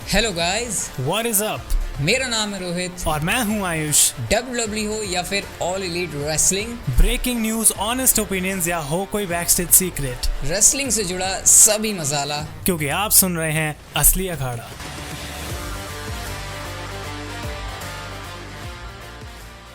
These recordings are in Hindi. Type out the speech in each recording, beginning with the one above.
Hello guys, What is up? मेरा नाम है रोहित और मैं हूं आयुष। WWE हो या फिर All Elite Wrestling, breaking news, honest opinions या हो कोई बैकस्टेज सीक्रेट, रेसलिंग से जुड़ा सभी मसाला। क्योंकि आप सुन रहे हैं Asli Akhada.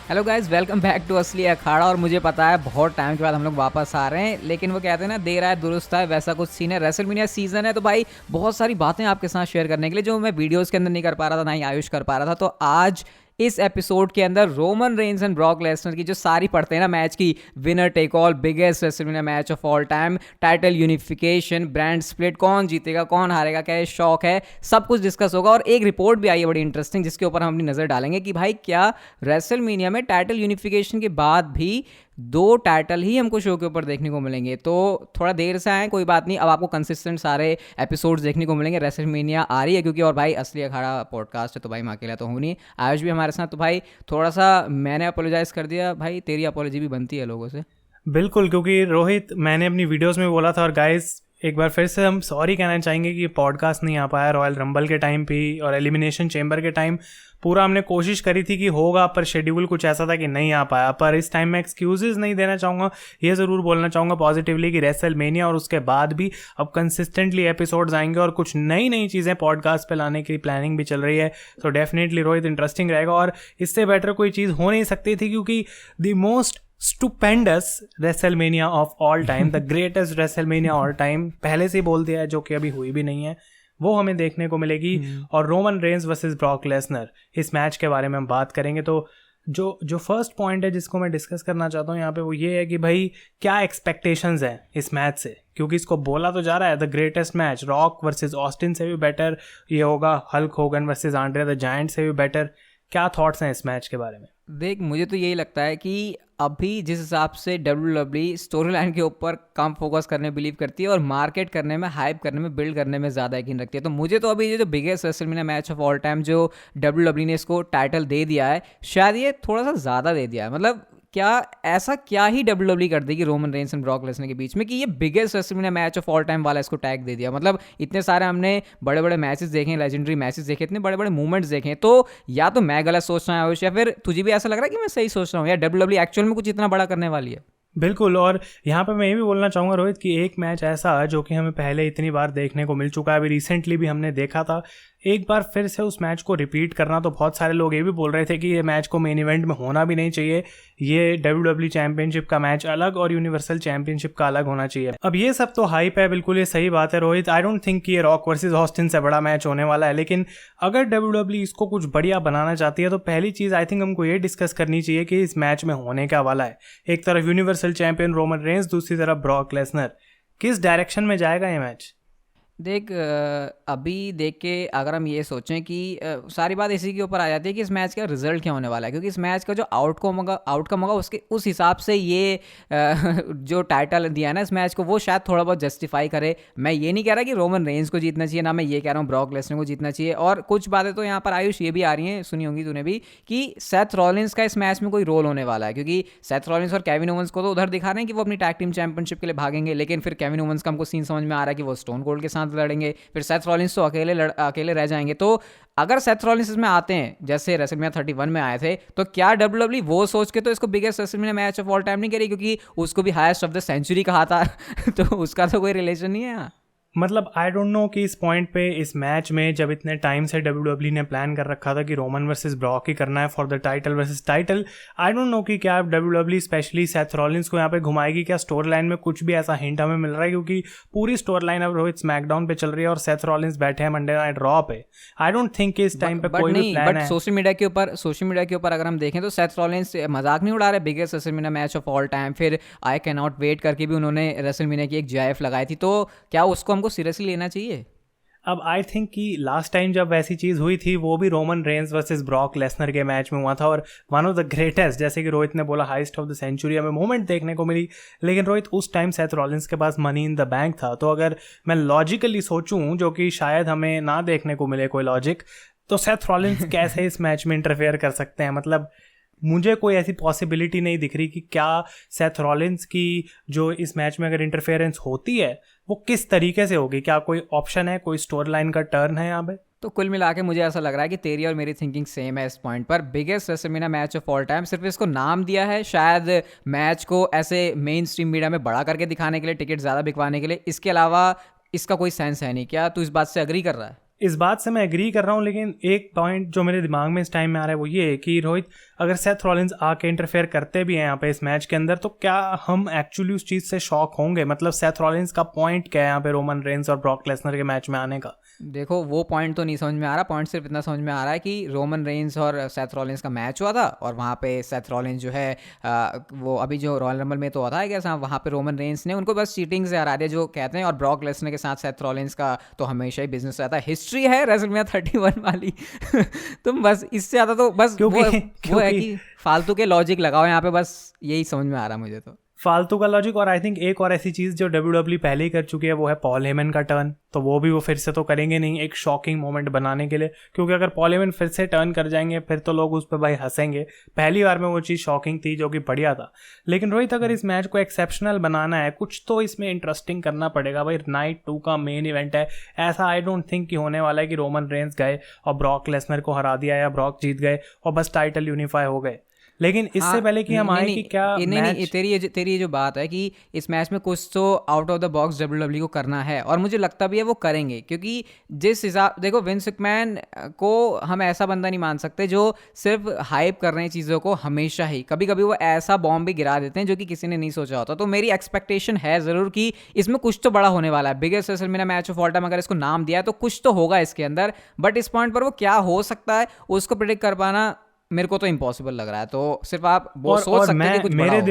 Hello guys, welcome back to Asli Akhada. और मुझे पता है बहुत टाइम के बाद हम लोग वापस आ रहे हैं, लेकिन वो कहते हैं ना, देर आए दुरुस्त आए, वैसा कुछ सीन है। रेसलमेनिया सीजन है तो भाई बहुत सारी बातें आपके साथ शेयर करने के लिए जो मैं वीडियोस के अंदर नहीं कर पा रहा था, ना ही आयुष कर पा रहा था। तो आज इस एपिसोड के अंदर Roman Reigns and Brock Lesnar की जो सारी पढ़ते हैं ना मैच की, winner take all, biggest WrestleMania match of all time, title unification, brand split, कौन जीतेगा कौन हारेगा, क्या ये शौक है, सब कुछ डिस्कस होगा। और एक रिपोर्ट भी आई है बड़ी इंटरेस्टिंग, जिसके ऊपर हम अपनी नज़र डालेंगे कि भाई क्या रेसलमेनिया में टाइटल यूनिफिकेशन के बाद भी 2 टाइटल ही हमको शो के ऊपर देखने को मिलेंगे। तो थोड़ा देर से आए, कोई बात नहीं, अब आपको कंसिस्टेंट सारे एपिसोड्स देखने को मिलेंगे। रेसलमेनिया आ रही है क्योंकि, और भाई असली अखाड़ा पॉडकास्ट है तो भाई मैं अकेला तो हूँ नहीं, आयुष भी हमारे साथ। तो भाई थोड़ा सा मैंने अपोलोजाइज कर दिया, भाई तेरी अपोलॉजी भी बनती है लोगों से। बिल्कुल, क्योंकि रोहित, मैंने अपनी वीडियोस में बोला था, और गाइस एक बार फिर से हम सॉरी कहना चाहेंगे कि पॉडकास्ट नहीं आ पाया रॉयल रंबल के टाइम पे और एलिमिनेशन चेंबर के टाइम। पूरा हमने कोशिश करी थी कि होगा, पर शेड्यूल कुछ ऐसा था कि नहीं आ पाया। पर इस टाइम मैं एक्सक्यूजेज नहीं देना चाहूँगा, ये ज़रूर बोलना चाहूँगा पॉजिटिवली कि रेसलमेनिया और उसके बाद भी अब कंसिस्टेंटली एपिसोड्स आएंगे और कुछ नई नई चीज़ें पॉडकास्ट पे लाने की प्लानिंग भी चल रही है। तो डेफिनेटली रोहित, इंटरेस्टिंग रहेगा। और इससे बेटर कोई चीज़ हो नहीं सकती थी, क्योंकि the most stupendous WrestleMania of all time, the greatest WrestleMania all time, पहले से ही बोल दिया है, जो कि अभी हुई भी नहीं है, वो हमें देखने को मिलेगी। और Roman Reigns versus Brock Lesnar, इस मैच के बारे में हम बात करेंगे। तो जो फर्स्ट पॉइंट है जिसको मैं डिस्कस करना चाहता हूँ यहाँ पे, वो ये है कि भाई क्या एक्सपेक्टेशंस हैं इस मैच से, क्योंकि इसको बोला तो जा रहा है the greatest match, rock versus Austin से भी बेटर ये होगा, Hulk Hogan versus Andre the giant से भी बेटर। क्या थॉट्स हैं इस मैच के बारे में? देख, मुझे तो यही लगता है कि अभी जिस हिसाब से WWE स्टोरी लाइन के ऊपर कम फोकस करने बिलीव करती है और मार्केट करने में, हाइप करने में, बिल्ड करने में ज़्यादा यकीन रखती है, तो मुझे तो अभी ये जो biggest WrestleMania match of all time जो WWE ने इसको टाइटल दे दिया है, शायद ये थोड़ा सा ज़्यादा दे दिया है। मतलब क्या ऐसा क्या ही WWE कर देगी Roman Reigns and Brock Lesnar के बीच में कि ये biggest WrestleMania match of all time वाला इसको टैग दे दिया। मतलब इतने सारे हमने बड़े बड़े मैचेस देखे, लेजेंडरी मैचेस देखे, इतने बड़े बड़े मूवमेंट्स देखे, तो या तो मैं गलत सोच रहा हूँ या फिर तुझे भी ऐसा लग रहा है कि मैं सही सोच रहा हूँ, या WWE एक्चुअल में कुछ इतना बड़ा करने वाली है। बिल्कुल, और यहाँ पे मैं ये भी बोलना चाहूँगा रोहित कि एक मैच ऐसा जो कि हमें पहले इतनी बार देखने को मिल चुका है, अभी रिसेंटली भी हमने देखा था, एक बार फिर से उस मैच को रिपीट करना, तो बहुत सारे लोग ये भी बोल रहे थे कि ये मैच को मेन इवेंट में होना भी नहीं चाहिए, ये WWE चैंपियनशिप का मैच अलग और यूनिवर्सल चैंपियनशिप का अलग होना चाहिए। अब ये सब तो हाइप है, बिल्कुल ये सही बात है रोहित। आई डोंट थिंक कि ये रॉक वर्सेस ऑस्टिन से बड़ा मैच होने वाला है, लेकिन अगर WWE इसको कुछ बढ़िया बनाना चाहती है तो पहली चीज़ आई थिंक हमको ये डिस्कस करनी चाहिए कि इस मैच में होने क्या वाला है। एक तरफ यूनिवर्सल चैंपियन रोमन रेंस, दूसरी तरफ ब्रॉक लेसनर। किस डायरेक्शन में जाएगा ये मैच? देख, अभी देख के अगर हम ये सोचें कि सारी बात इसी के ऊपर आ जाती है कि इस मैच का रिजल्ट क्या होने वाला है, क्योंकि इस मैच का जो आउटकम होगा उसके उस हिसाब से ये जो टाइटल दिया है ना इस मैच को, वो शायद थोड़ा बहुत जस्टिफाई करे। मैं ये नहीं कह रहा कि रोमन रेंस को जीतना चाहिए, ना मैं ये कह रहा हूँ ब्रॉक लेसनर को जीतना चाहिए। और कुछ बातें तो यहाँ पर आयुष ये भी आ रही हैं, सुनी होंगी तूने भी, कि सेथ रॉलिंस का इस मैच में कोई रोल होने वाला है, क्योंकि सेथ रॉलिंस और केविन ओवंस को तो उधर दिखा रहे हैं कि वो अपनी टैग टीम चैंपियनशिप के लिए भागेंगे, लेकिन फिर केविन ओवंस का हमको सीन समझ में आ रहा है कि वो स्टोन कोल्ड के साथ लड़ेंगे, फिर सेथ रॉलिंस तो अकेले रह जाएंगे। तो अगर सेथ रॉलिंस इसमें आते हैं जैसे रेसलमेनिया 31 में आए थे, तो क्या WWE वो सोच के तो इसको biggest WrestleMania match of all time नहीं करी, क्योंकि उसको भी हाईएस्ट ऑफ द सेंचुरी कहा था तो उसका तो कोई रिलेशन नहीं है। मतलब आई डोंट नो कि इस पॉइंट पे, इस मैच में, जब इतने टाइम से WWE ने प्लान कर रखा था कि रोमन वर्सेस ब्रॉक ही करना है for the title versus title, I don't know कि क्या WWE स्पेशली सेथ रॉलिंस को यहाँ पे घुमाएगी, क्या स्टोरी लाइन में कुछ भी ऐसा हिंट हमें मिल रहा है, क्योंकि पूरी स्टोरी लाइन अब रोहित स्मैकडाउन पे चल रही है और सेथ रॉलिंस बैठे हैं मंडे नाइट रॉ पे। आई डोंट थिंक कि इस टाइम पे कोई भी प्लान है। सोशल मीडिया के ऊपर अगर हम देखें तो सेथ रॉलिंस मजाक नहीं उड़ा रहे, biggest WrestleMania match of all time, फिर आई कैन नॉट वेट करके भी उन्होंने रेसलमेनिया की एक GIF लगाई थी, तो क्या उसको हमको सीरियसली लेना चाहिए? अब आई थिंक कि लास्ट टाइम जब वैसी चीज़ हुई थी वो भी Roman Reigns versus Brock Lesnar के मैच में हुआ था, और वन ऑफ द ग्रेटेस्ट, जैसे कि रोहित ने बोला, हाईएस्ट ऑफ द सेंचुरी हमें मोमेंट देखने को मिली। लेकिन रोहित, उस टाइम सेथ रॉलिंस के पास मनी इन द बैंक था, तो अगर मैं लॉजिकली सोचूं, जो कि शायद हमें ना देखने को मिले कोई लॉजिक, तो सेथ रॉलिंस कैसे इस मैच में इंटरफेयर कर सकते हैं? मतलब मुझे कोई ऐसी पॉसिबिलिटी नहीं दिख रही कि क्या सेथ रॉलिंस की जो इस मैच में अगर इंटरफेरेंस होती है वो किस तरीके से होगी। क्या कोई ऑप्शन है, कोई स्टोरी लाइन का टर्न है यहाँ पे? तो कुल मिला के मुझे ऐसा लग रहा है कि तेरी और मेरी थिंकिंग सेम है इस पॉइंट पर। Biggest WrestleMania match of all time, सिर्फ इसको नाम दिया है शायद मैच को ऐसे मेन स्ट्रीम मीडिया में बड़ा करके दिखाने के लिए, टिकट ज़्यादा बिकवाने के लिए। इसके अलावा इसका कोई सेंस है नहीं। क्या तू इस बात से अग्री कर रहा है? इस बात से मैं एग्री कर रहा हूँ, लेकिन एक पॉइंट जो मेरे दिमाग में इस टाइम में आ रहा है वो ये है कि रोहित, अगर सेथ रॉलिंस आके इंटरफेयर करते भी हैं यहाँ पे इस मैच के अंदर, तो क्या हम एक्चुअली उस चीज़ से शॉक होंगे? मतलब सेथ रॉलिंस का पॉइंट क्या है यहाँ पे रोमन रेंस और ब्रॉक लेसनर के मैच में आने का? देखो वो पॉइंट तो नहीं समझ में आ रहा। पॉइंट सिर्फ इतना समझ में आ रहा है कि रोमन रेंस और सेथ रॉलिंस का मैच हुआ था और वहाँ पे सेथ रॉलिंस जो है वो अभी जो रॉयल रंबल में तो होता है क्या, वहाँ पे रोमन रेंस ने उनको बस चीटिंग से हरा दिया जो कहते हैं। और ब्रॉक लेसनर के साथ सेथ रॉलिंस का तो हमेशा ही बिजनेस रहता है, हिस्ट्री है रेसलमेनिया 31 वाली। तुम बस इससे ज़्यादा तो बस वो है कि फालतू के लॉजिक लगाओ यहाँ पे, बस यही समझ में आ रहा है मुझे तो, फालतू का लॉजिक। और आई थिंक एक और ऐसी चीज़ जो WWE पहले ही कर चुकी है वो है पॉल हेमन का टर्न। तो वो भी वो फिर से तो करेंगे नहीं एक शॉकिंग मोमेंट बनाने के लिए, क्योंकि अगर पॉल हेमन फिर से टर्न कर जाएंगे फिर तो लोग उस पर भाई हंसेंगे। पहली बार में वो चीज़ शॉकिंग थी जो कि बढ़िया था। लेकिन रोहित, अगर इस मैच को एक्सेप्शनल बनाना है, कुछ तो इसमें इंटरेस्टिंग करना पड़ेगा भाई। नाइट 2 का मेन इवेंट है, ऐसा आई डोंट थिंक कि होने वाला है कि रोमन रेंस गए और ब्रॉक लेसनर को हरा दिया या ब्रॉक जीत गए और बस टाइटल यूनिफाई हो गए। लेकिन इससे पहले कि हम आए कि क्या नहीं, तेरी जो बात है कि इस मैच में कुछ तो out of the box WWE को करना है, और मुझे लगता भी है वो करेंगे। क्योंकि जिस हिसाब, देखो विंस मैकमैन को हम ऐसा बंदा नहीं मान सकते जो सिर्फ हाइप कर रहे हैं चीज़ों को हमेशा ही। कभी कभी वो ऐसा बॉम्ब भी गिरा देते हैं जो कि किसी ने नहीं सोचा होता। तो मेरी एक्सपेक्टेशन है ज़रूर कि इसमें कुछ तो बड़ा होने वाला है। Biggest WrestleMania match of all time अगर इसको नाम दिया है तो कुछ तो होगा इसके अंदर, बट इस पॉइंट पर वो क्या हो सकता है उसको प्रेडिक्ट कर पाना मेरे को तो इम्पॉसिबल लग रहा है। तो सिर्फ आप वो सोच सकते हैं कि कुछ मेरे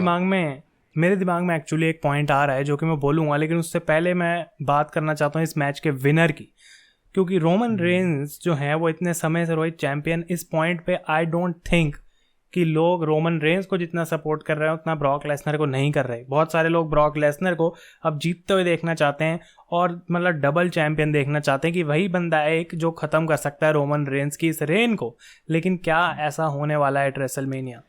दिमाग में एक्चुअली एक पॉइंट आ रहा है जो कि मैं बोलूँगा, लेकिन उससे पहले मैं बात करना चाहता हूँ इस मैच के विनर की। क्योंकि रोमन रेंस जो है वो इतने समय से रोहित चैंपियन, इस पॉइंट पे आई डोंट थिंक कि लोग रोमन रेंस को जितना सपोर्ट कर रहे हैं उतना ब्रॉक लेसनर को नहीं कर रहे। बहुत सारे लोग ब्रॉक लेसनर को अब जीतते हुए देखना चाहते हैं और मतलब डबल चैंपियन देखना चाहते हैं कि वही बंदा है एक जो ख़त्म कर सकता है रोमन रेंस की इस रेन को। लेकिन क्या ऐसा होने वाला है रेसलमेनिया?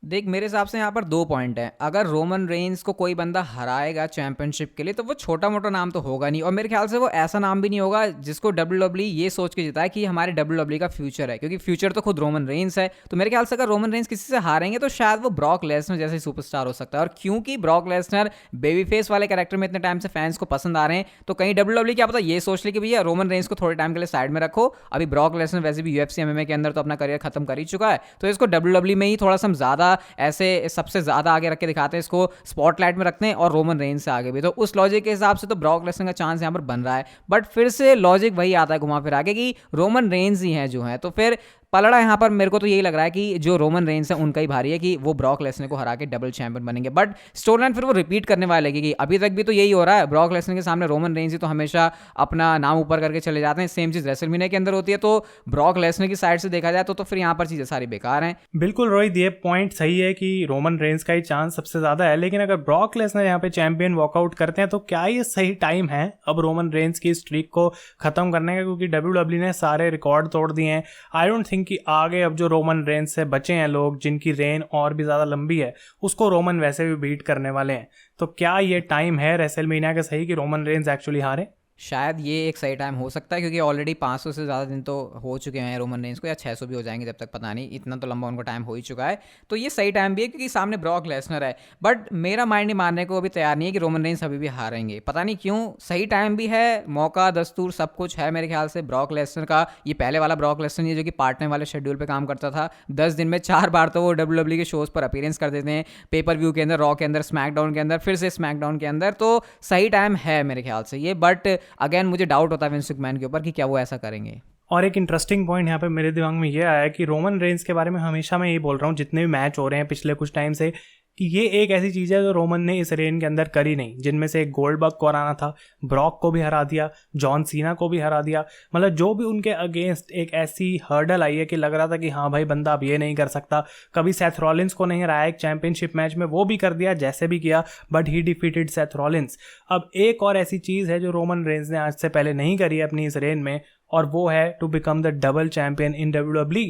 देख, मेरे हिसाब से यहाँ पर 2 पॉइंट हैं। अगर रोमन रेंस को कोई बंदा हराएगा चैंपियनशिप के लिए तो वो छोटा मोटा नाम तो होगा नहीं, और मेरे ख्याल से वो ऐसा नाम भी नहीं होगा जिसको WWE ये सोच के जीता है कि हमारे WWE का फ्यूचर है, क्योंकि फ्यूचर तो खुद रोमन रेंस है। तो मेरे ख्याल से अगर रोमन रेंस किसी से हारेंगे तो शायद वो ब्रॉक लेसनर जैसे सुपरस्टार हो सकता है। और क्योंकि ब्रॉक लेसनर बेबी फेस वाले कैरेक्टर में इतने टाइम से फैंस को पसंद आ रहे हैं, तो कहीं WWE क्या पता ये सोच ले कि भैया रोमन रेंस को थोड़े टाइम के लिए साइड में रखो, अभी ब्रॉक लेसनर वैसे भी UFC MMA के अंदर तो अपना करियर खत्म कर ही चुका है, तो इसको WWE में ही थोड़ा सा ज़्यादा ऐसे सबसे ज़्यादा आगे रख के दिखाते हैं, इसको स्पॉटलाइट में रखते हैं और रोमन रेंस से आगे भी। तो उस लॉजिक के हिसाब से तो ब्रॉक लेसनर का चांस यहाँ पर बन रहा है। बट फिर से लॉजिक वही आता है घुमा फिर आगे कि रोमन रेंस ही हैं जो हैं, तो फिर पलड़ा यहाँ पर मेरे को तो यही लग रहा है कि जो रोमन रेंस है उनका ही भारी है कि वो ब्रॉक लेसनर को हरा के डबल चैंपियन बनेंगे। बट स्टोरी लाइन फिर वो रिपीट करने वाले लगेगी। अभी तक भी तो यही हो रहा है, ब्रॉक लेसनर के सामने रोमन रेंस ही तो हमेशा अपना नाम ऊपर करके चले जाते हैं। सेम चीज़ रेसलमेनिया के अंदर होती है। तो ब्रॉक लेसनर की साइड से देखा जाए तो फिर यहाँ पर चीज़ें सारी बेकार हैं। बिल्कुल रोहित, ये पॉइंट सही है कि रोमन रेंस का ही चांस सबसे ज़्यादा है, लेकिन अगर ब्रॉक लेसनर यहाँ पे चैंपियन वॉकआउट करते हैं तो क्या ये सही टाइम है अब रोमन रेंस की स्ट्रीक को ख़त्म करने का? क्योंकि WWE ने सारे रिकॉर्ड तोड़ दिए हैं। आई डोंट थिंक कि आगे अब जो रोमन रेंस से बचे हैं लोग जिनकी रेन और भी ज़्यादा लंबी है, उसको रोमन वैसे भी बीट करने वाले हैं। तो क्या ये टाइम है रेसलमेनिया का सही कि रोमन रेंस एक्चुअली हारे? शायद ये एक सही टाइम हो सकता है, क्योंकि ऑलरेडी 500 से ज़्यादा दिन तो हो चुके हैं रोमन रेंस को, या 600 भी हो जाएंगे जब तक पता नहीं, इतना तो लंबा उनको टाइम हो ही चुका है। तो ये सही टाइम भी है क्योंकि सामने ब्रॉक लेसनर है। बट मेरा माइंड नहीं मानने को अभी तैयार नहीं है कि रोमन रेंस अभी भी हारेंगे, पता नहीं क्यों। सही टाइम भी है, मौका दस्तूर सब कुछ है मेरे ख्याल से ब्रॉक लेसनर का। ये पहले वाला ब्रॉक लेसनर है जो कि पार्टनर वाले शेड्यूल पर काम करता था। 10 दिन में 4 बार तो वो WWE के शोज़ पर अपीयरेंस कर देते हैं, पेपर व्यू के अंदर, रॉ के अंदर, स्मैकडाउन के अंदर, फिर से स्मैकडाउन के अंदर। तो सही टाइम है मेरे ख्याल से ये। बट अगेन मुझे डाउट होता है विंस मैकमैन के ऊपर कि क्या वो ऐसा करेंगे। और एक इंटरेस्टिंग पॉइंट यहाँ पे मेरे दिमाग में ये आया है कि रोमन रेंस के बारे में हमेशा मैं यही बोल रहा हूँ जितने भी मैच हो रहे हैं पिछले कुछ टाइम से, कि ये एक ऐसी चीज़ है जो रोमन ने इस रेन के अंदर करी नहीं। जिनमें से एक गोल्डबर्ग को हराना था, ब्रॉक को भी हरा दिया, जॉन सीना को भी हरा दिया। मतलब जो भी उनके अगेंस्ट एक ऐसी हर्डल आई है कि लग रहा था कि हाँ भाई बंदा अब ये नहीं कर सकता। कभी सेथ रॉलिंस को नहीं हराया एक चैंपियनशिप मैच में, वो भी कर दिया जैसे भी किया, but he defeated Seth Rollins. अब एक और ऐसी चीज़ है जो रोमन रेंस ने आज से पहले नहीं करी है अपनी इस रेन में, और वो है to become the double champion in WWE।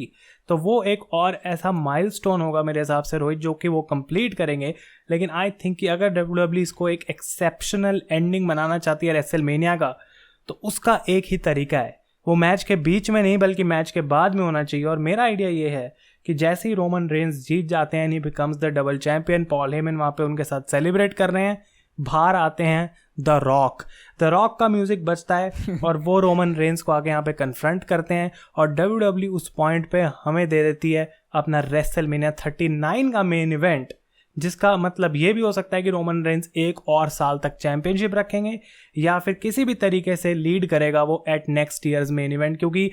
तो वो एक और ऐसा माइलस्टोन होगा मेरे हिसाब से रोहित जो कि वो कंप्लीट करेंगे। लेकिन आई थिंक कि अगर WWE इसको एक एक्सेप्शनल एंडिंग बनाना चाहती है रेसलमेनिया का, तो उसका एक ही तरीका है, वो मैच के बीच में नहीं बल्कि मैच के बाद में होना चाहिए। और मेरा आइडिया ये है कि जैसे ही रोमन रेंस जीत जाते हैं, ही becomes the double champion, Paul Heyman वहाँ पे उनके साथ सेलिब्रेट कर रहे हैं, बाहर आते हैं द रॉक का म्यूजिक बजता है और वो रोमन रेंस को आके यहाँ पे कन्फ्रंट करते हैं और WWE उस पॉइंट पे हमें दे देती है अपना रेसलमेनिया 39 का मेन इवेंट, जिसका मतलब ये भी हो सकता है कि रोमन रेंस एक और साल तक चैंपियनशिप रखेंगे या फिर किसी भी तरीके से लीड करेगा वो at next year's main event, क्योंकि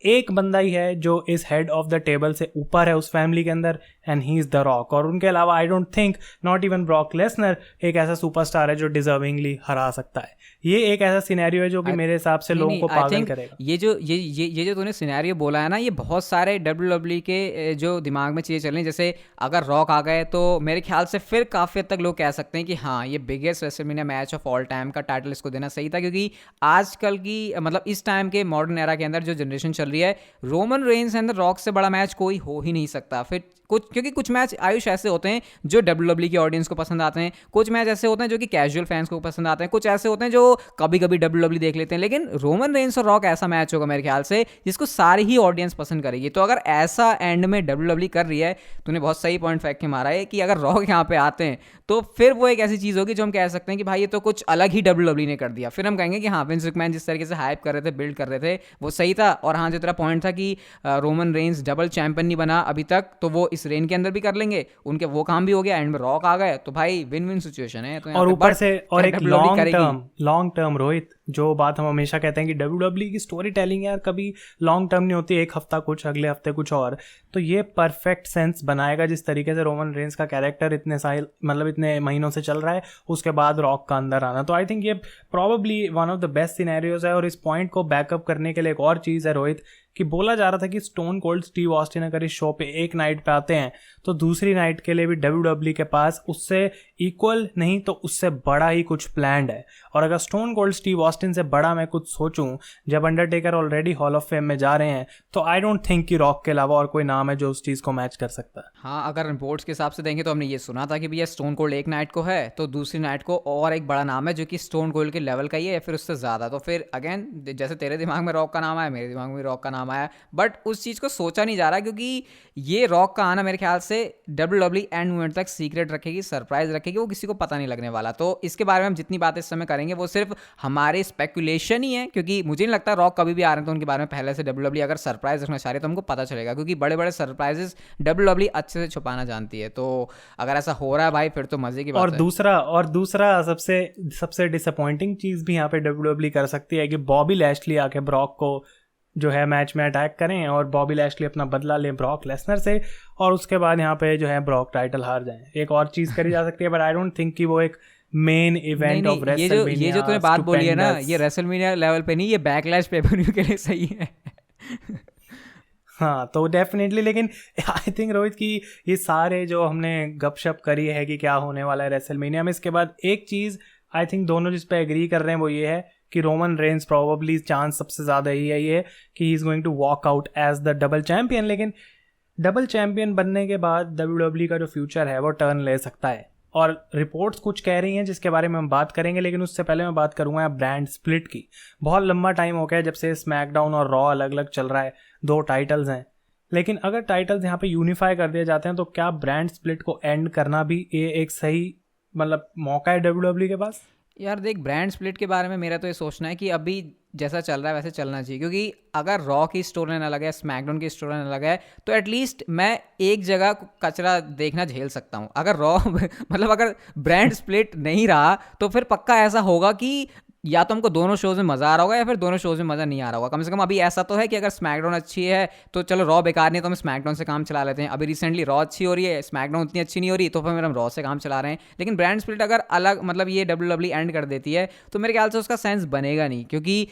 एक बंदा ही है जो इस हेड ऑफ द टेबल से ऊपर है उस फैमिली के अंदर, and he is the rock. और उनके अलावा I don't think not even Brock Lesnar एक ऐसा सुपरस्टार है जो डिजर्विंगली हरा सकता है। ये एक ऐसा सिनेरियो है जो कि मेरे हिसाब से लोगों को पागल करेगा। ये जो तूने सिनेरियो बोला है ना, ये बहुत सारे WWE के जो दिमाग में चीज़ें चल रही हैं। जैसे अगर रॉक आ गए तो मेरे ख्याल से फिर काफ़ी हद तक लोग कह सकते हैं कि हाँ, ये biggest WrestleMania match of all time का टाइटल इसको देना सही था, क्योंकि आजकल की मतलब इस टाइम के मॉडर्न एरा के अंदर जो जनरेशन चल रही है, रोमन रेंस एंड रॉक से बड़ा मैच कोई हो ही नहीं सकता। फिर क्योंकि कुछ मैच आयुष ऐसे होते हैं जो WWE की ऑडियंस को पसंद आते हैं, कुछ मैच ऐसे होते हैं जो कि कैजुअल फैंस को पसंद आते हैं, कुछ ऐसे होते हैं जो कभी कभी WWE देख लेते हैं, लेकिन रोमन रेंस और रॉक ऐसा मैच होगा मेरे ख्याल से जिसको सारी ही ऑडियंस पसंद करेगी। तो अगर ऐसा एंड में WWE कर रही है, तूने बहुत सही पॉइंट फेंक के मारा है कि अगर रॉक यहाँ पे आते हैं तो फिर वो एक ऐसी चीज़ होगी जो हम कह सकते हैं कि भाई ये तो कुछ अलग ही WWE ने कर दिया। फिर हम कहेंगे कि हाँ, विंस मैकमैन जिस तरीके से हाइप कर रहे थे, बिल्ड कर रहे थे, वो सही था। और हाँ, जो तेरा पॉइंट था कि रोमन रेंस डबल चैंपियन नहीं बना अभी तक, तो वो इस रेन के अंदर भी कर लेंगे, उनके वो काम भी हो गया, एंड में रॉक आ गए, तो भाई विन विन सिचुएशन है। तो और ऊपर से और एक लॉन्ग टर्म रोहित, जो बात हम हमेशा कहते हैं कि WWE की स्टोरी टेलिंग यार कभी लॉन्ग टर्म नहीं होती, एक हफ्ता कुछ, अगले हफ्ते कुछ और, तो ये परफेक्ट सेंस बनाएगा जिस तरीके से रोमन रेंस का कैरेक्टर इतने साल मतलब इतने महीनों से चल रहा है, उसके बाद रॉक का अंदर आना। तो आई थिंक ये probably one of the best scenarios है। और इस पॉइंट को बैकअप करने के लिए एक और चीज़ है रोहित, कि बोला जा रहा था कि स्टोन कोल्ड स्टीव ऑस्टिन अगर इस शो पे एक नाइट पे आते हैं तो दूसरी नाइट के लिए भी WWE के पास उससे इक्वल नहीं तो उससे बड़ा ही कुछ प्लान्ड है। और अगर स्टोन कोल्ड स्टीव ऑस्टिन से बड़ा मैं कुछ सोचूं, जब Undertaker already hall of fame में जा रहे हैं, तो आई डोंट थिंक कि रॉक के अलावा और कोई नाम है जो उस चीज़ को मैच कर सकता है। हाँ, अगर रिपोर्ट्स के हिसाब से देंगे तो हमने ये सुना था कि भैया स्टोन कोल्ड एक नाइट को है तो दूसरी नाइट को और एक बड़ा नाम है जो कि स्टोन कोल्ड के लेवल का ही है या फिर उससे ज़्यादा। तो फिर अगेन जैसे तेरे दिमाग में रॉक का नाम आया, मेरे दिमाग में रॉक का नाम आया, बट उस चीज़ को सोचा नहीं जा रहा, क्योंकि ये रॉक का आना मेरे ख्याल से WWE एंड मोमेंट तक सीक्रेट रखेगी, सरप्राइज रखेगी, वो किसी को पता नहीं लगने वाला। तो इसके बारे में हम जितनी बातें इस समय करेंगे वो सिर्फ हमारे स्पेकुलेशन ही है, क्योंकि मुझे नहीं लगता रॉक कभी भी आ रहे हैं तो उनके बारे में पहले से WWE अगर सरप्राइज रखना चाह रही है तो हमको पता चलेगा, क्योंकि बड़े बड़े सरप्राइजेस WWE अच्छे से छुपाना जानती है। तो अगर ऐसा हो रहा है भाई, फिर तो मजे की बात है। और दूसरा सबसे डिसअपॉइंटिंग चीज़ भी यहाँ पे WWE कर सकती है कि बॉबी लैशली आके ब्रॉक को जो है मैच में अटैक करें और बॉबी लैशली अपना बदला लें ब्रॉक लेसनर से, और उसके बाद यहाँ पे जो है ब्रॉक टाइटल हार जाए। एक और चीज़ करी जा सकती है, बट आई डोंट थिंक कि वो एक मेन इवेंट ऑफ रेसलमेनिया। ये जो तूने बात बोली है ना, ये रेसलमेनिया लेवल पे नहीं, ये बैकलैश पेपर-व्यू के लिए सही है। हाँ, तो डेफिनेटली, लेकिन आई थिंक रोहित की ये सारे जो हमने गपशप करी है कि क्या होने वाला है रेसलमेनिया में, इसके बाद एक चीज़ आई थिंक दोनों जिस पे एग्री कर रहे हैं वो ये है कि रोमन रेंस प्रॉबेबली चांस सबसे ज़्यादा ही है ये कि he is going to walk out as the double champion. लेकिन डबल चैम्पियन बनने के बाद WWE का जो फ्यूचर है वो टर्न ले सकता है, और रिपोर्ट्स कुछ कह रही हैं जिसके बारे में हम बात करेंगे। लेकिन उससे पहले मैं बात करूँगा ब्रांड स्प्लिट की। बहुत लंबा टाइम हो गया जब से स्मैकडाउन और रॉ अलग अलग चल रहा है, 2 टाइटल्स हैं, लेकिन अगर टाइटल्स यहाँ पे यूनिफाई कर दिए जाते हैं तो क्या ब्रांड स्प्लिट को एंड करना भी ये एक सही मतलब मौका है WWE के पास? यार देख, ब्रांड स्प्लिट के बारे में मेरा तो ये सोचना है कि अभी जैसा चल रहा है वैसे चलना चाहिए, क्योंकि अगर रॉ की स्टोरी लाइन अलग है, स्मैकडाउन की स्टोरी लाइन अलग है, तो एटलीस्ट मैं एक जगह कचरा देखना झेल सकता हूँ। अगर रॉ मतलब अगर ब्रांड स्प्लिट नहीं रहा तो फिर पक्का ऐसा होगा कि या तो हमको दोनों शोज़ में मज़ा आ रहा होगा या फिर दोनों शोज़ में मज़ा नहीं आ रहा होगा। कम से कम अभी ऐसा तो है कि अगर स्मैकडाउन अच्छी है तो चलो रॉ बेकार नहीं है तो हम स्मैकडाउन से काम चला लेते हैं। अभी रिसेंटली रॉ अच्छी हो रही है, स्मैकडाउन उतनी अच्छी नहीं हो रही, तो फिर हम रॉ से काम चला रहे हैं। लेकिन ब्रांड स्प्लिट अगर अलग मतलब ये WWE एंड कर देती है तो मेरे ख्याल से उसका सेंस बनेगा नहीं, क्योंकि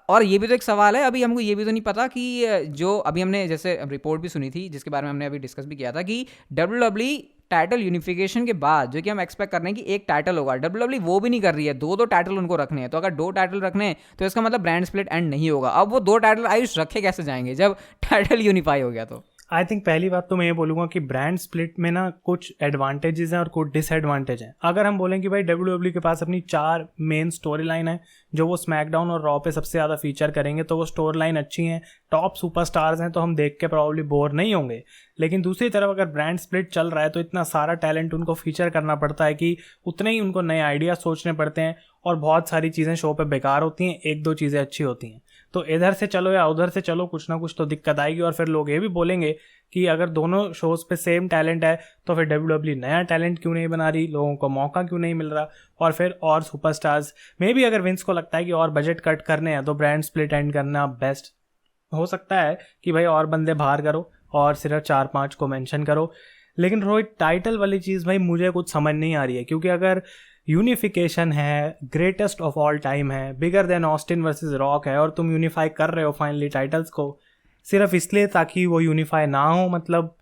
और ये भी तो एक सवाल है, अभी हमको ये भी तो नहीं पता कि जो अभी हमने जैसे रिपोर्ट भी सुनी थी जिसके बारे में हमने अभी डिस्कस भी किया था कि WWE टाइटल यूनिफिकेशन के बाद जो कि हम एक्सपेक्ट कर रहे हैं कि एक टाइटल होगा, WWE वो भी नहीं कर रही है, 2 टाइटल उनको रखने हैं। तो अगर 2 टाइटल रखने हैं तो इसका मतलब ब्रांड स्प्लिट एंड नहीं होगा। अब वो 2 टाइटल आयुष रखे कैसे जाएंगे जब टाइटल यूनिफाई हो गया? तो आई थिंक पहली बात तो मैं ये बोलूँगा कि ब्रांड स्प्लिट में ना कुछ एडवांटेजेस हैं और कुछ डिसएडवांटेज हैं। अगर हम बोलें कि भाई WWE के पास अपनी 4 मेन स्टोरी लाइन है जो वो स्मैकडाउन और रॉ पे सबसे ज़्यादा फीचर करेंगे, तो वो स्टोरी लाइन अच्छी हैं, टॉप सुपरस्टार्स हैं, तो हम देख के प्रॉब्ली बोर नहीं होंगे। लेकिन दूसरी तरफ अगर ब्रांड स्प्लिट चल रहा है तो इतना सारा टैलेंट उनको फीचर करना पड़ता है कि उतने ही उनको नए आइडिया सोचने पड़ते हैं और बहुत सारी चीज़ें शो पे बेकार होती हैं, 1-2 चीज़ें अच्छी होती हैं। तो इधर से चलो या उधर से चलो, कुछ ना कुछ तो दिक्कत आएगी। और फिर लोग ये भी बोलेंगे कि अगर दोनों शोज़ पे सेम टैलेंट है तो फिर WWE नया टैलेंट क्यों नहीं बना रही, लोगों को मौका क्यों नहीं मिल रहा। और फिर और सुपरस्टार्स में भी अगर विंस को लगता है कि और बजट कट करने हैं तो ब्रांड स्प्लिट एंड करना बेस्ट हो सकता है कि भाई और बंदे बाहर करो और सिर्फ 4-5 को मेंशन करो। लेकिन रोहित, टाइटल वाली चीज़ भाई मुझे कुछ समझ नहीं आ रही है, क्योंकि अगर यूनिफिकेशन है, ग्रेटेस्ट ऑफ ऑल टाइम है, bigger than Austin versus rock है, और तुम यूनिफाई कर रहे हो फाइनली टाइटल्स को सिर्फ इसलिए ताकि वो यूनिफाई ना हो, मतलब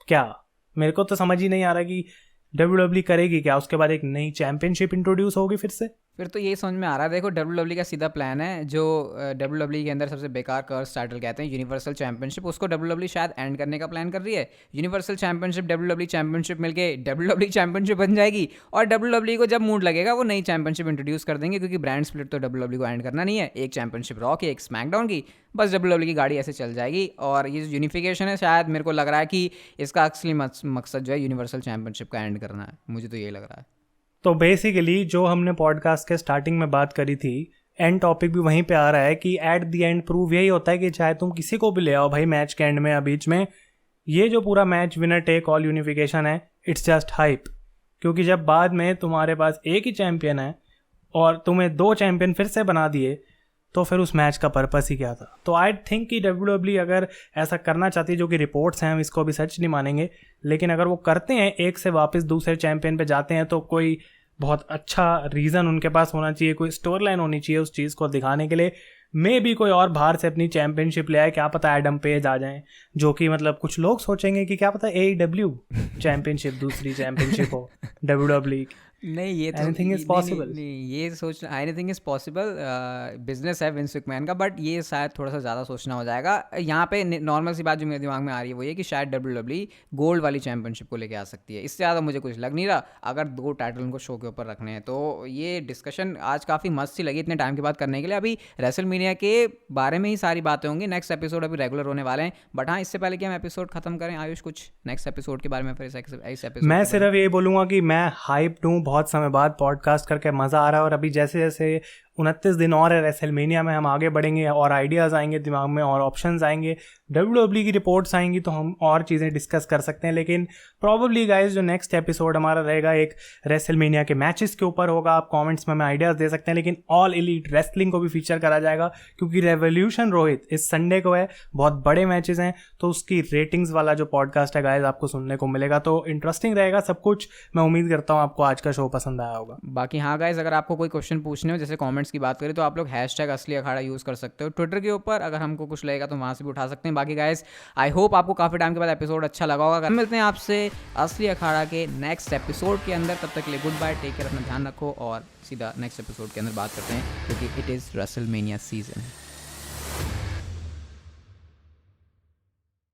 क्या? मेरे को तो समझ ही नहीं आ रहा कि WWE करेगी क्या। उसके बाद एक नई चैंपियनशिप इंट्रोड्यूस होगी फिर तो यही समझ में आ रहा है। देखो, WWE का सीधा प्लान है, जो WWE के अंदर सबसे बेकार कर्स टाइटल कहते हैं यूनिवर्सल चैंपियनशिप, उसको WWE शायद एंड करने का प्लान कर रही है। यूनिवर्सल चैंपियनशिप WWE चैंपियनशिप मिलके WWE चैंपियनशिप बन जाएगी, और WWE को जब मूड लगेगा वो नई चैंपियनशिप इंट्रोड्यूस कर देंगे, क्योंकि ब्रांड स्प्लिट तो WWE को एंड करना नहीं है। एक चैंपियनशिप रॉ की, एक स्मैकडाउन की, बस WWE की गाड़ी ऐसे चल जाएगी। और ये जो यूनिफिकेशन है, शायद मेरे को लग रहा है कि इसका असली मकसद जो है यूनिवर्सल चैंपियनशिप का एंड करना है, मुझे तो यही लग रहा है। तो बेसिकली जो हमने पॉडकास्ट के स्टार्टिंग में बात करी थी, एंड टॉपिक भी वहीं पे आ रहा है कि एट द एंड प्रूव यही होता है कि चाहे तुम किसी को भी ले आओ भाई मैच के एंड में या बीच में, ये जो पूरा match winner take all unification है, इट्स जस्ट हाइप। क्योंकि जब बाद में तुम्हारे पास एक ही चैंपियन है और तुम्हें 2 चैंपियन फिर से बना दिए, तो फिर उस मैच का पर्पस ही क्या था। तो आई थिंक कि WWE अगर ऐसा करना चाहती है, जो कि रिपोर्ट्स हैं, हम इसको भी सच नहीं मानेंगे, लेकिन अगर वो करते हैं, एक से वापस दूसरे चैंपियन पे जाते हैं, तो कोई बहुत अच्छा रीज़न उनके पास होना चाहिए, कोई स्टोरी लाइन होनी चाहिए उस चीज़ को दिखाने के लिए। मे भी कोई और बाहर से अपनी चैंपियनशिप ले आए, क्या पता एडम पेज आ जाएं, जो कि मतलब कुछ लोग सोचेंगे कि क्या पता AEW चैंपियनशिप दूसरी चैंपियनशिप हो WWE। नहीं, ये तो एनीथिंग इज पॉसिबल। नहीं, ये सोचना एनीथिंग इज पॉसिबल, बिजनेस है विंस मैकमैन का, बट ये शायद थोड़ा सा ज़्यादा सोचना हो जाएगा। यहाँ पे नॉर्मल सी बात जो मेरे दिमाग में आ रही है वो ये कि शायद WWE गोल्ड वाली चैंपियनशिप को लेके आ सकती है। इससे ज़्यादा मुझे कुछ लग नहीं रहा, अगर 2 टाइटल उनको शो के ऊपर रखने हैं। तो ये डिस्कशन आज काफ़ी मस्त सी लगी इतने टाइम के बाद करने के लिए। अभी रेसलमेनिया के बारे में ही सारी बातें होंगी, नेक्स्ट एपिसोड अभी रेगुलर होने वाले हैं। बट हाँ, इससे पहले कि हम एपिसोड खत्म करें, आयुष कुछ नेक्स्ट एपिसोड के बारे में फिर इस एपिसोड मैं सिर्फ ये बोलूँगा कि मैं हाइप्ड हूँ, बहुत समय बाद पॉडकास्ट करके मज़ा आ रहा है। और अभी जैसे जैसे 29 दिन और है रेसलमेनिया में, हम आगे बढ़ेंगे और आइडियाज़ आएंगे दिमाग में और ऑप्शंस आएंगे, WWE की रिपोर्ट्स आएंगी, तो हम और चीज़ें डिस्कस कर सकते हैं। लेकिन प्रॉबली गाइस जो नेक्स्ट एपिसोड हमारा रहेगा एक रेसलमेनिया के मैचेस के ऊपर होगा। आप कमेंट्स में हमें आइडियाज़ दे सकते हैं, लेकिन ऑल एलीट रेसलिंग को भी फीचर करा जाएगा, क्योंकि रेवोल्यूशन रोहित इस संडे को है, बहुत बड़े मैचेस हैं, तो उसकी रेटिंग्स वाला जो पॉडकास्ट है गाइस आपको सुनने को मिलेगा, तो इंटरेस्टिंग रहेगा सब कुछ। मैं उम्मीद करता हूँ आपको आज का शो पसंद आया होगा। बाकी हाँ गाइस, अगर आपको कोई क्वेश्चन पूछने हो, जैसे कमेंट्स की बात करें, तो आप लोग #असली अखाड़ा यूज़ कर सकते हो ट्विटर के ऊपर। अगर हमको कुछ लगेगा तो वहाँ से भी उठा सकते हैं। बाकी गाइस, आई होप आपको काफ़ी टाइम के बाद एपिसोड अच्छा लगा होगा। मिलते हैं आपसे असली अखाड़ा के नेक्स्ट एपिसोड के अंदर, तब तक के लिए गुड बाय, टेक केयर, अपना ध्यान रखो, और सीधा नेक्स्ट एपिसोड के अंदर बात करते हैं, क्योंकि इट इज़ रेसलमेनिया सीजन।